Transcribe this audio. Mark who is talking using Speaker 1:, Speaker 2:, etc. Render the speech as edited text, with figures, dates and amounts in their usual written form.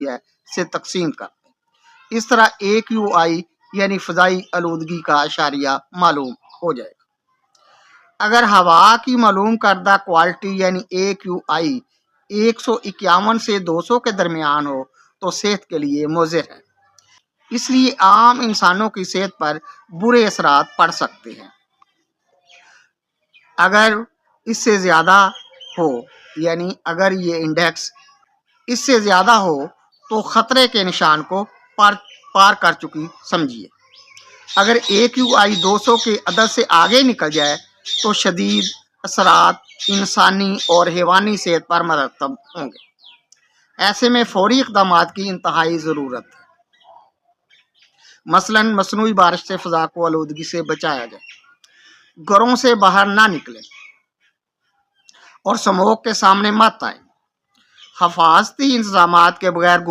Speaker 1: ہے سے تقسیم کرتے ہیں۔ اس طرح AQI یعنی فضائی آلودگی کا اشاریہ معلوم ہو جائے گا۔ اگر ہوا کی معلوم کردہ کوالٹی یعنی AQI 151 سے 200 کے درمیان ہو تو صحت کے لیے مضر ہے، اس لیے عام انسانوں کی صحت پر برے اثرات پڑ سکتے ہیں۔ اگر اس سے زیادہ ہو یعنی اگر یہ انڈیکس اس سے زیادہ ہو تو خطرے کے نشان کو پار کر چکی سمجھیے۔ اگر AQI 200 کے عدد سے آگے نکل جائے تو شدید اثرات انسانی اور حیوانی صحت پر مرتب ہوں گے۔ ایسے میں فوری اقدامات کی انتہائی ضرورت ہے۔ مثلاً مصنوعی بارش سے فضا کو آلودگی سے بچایا جائے، گھروں سے باہر نہ نکلیں اور سموگ کے سامنے مت آئیں، حفاظتی انتظامات کے بغیر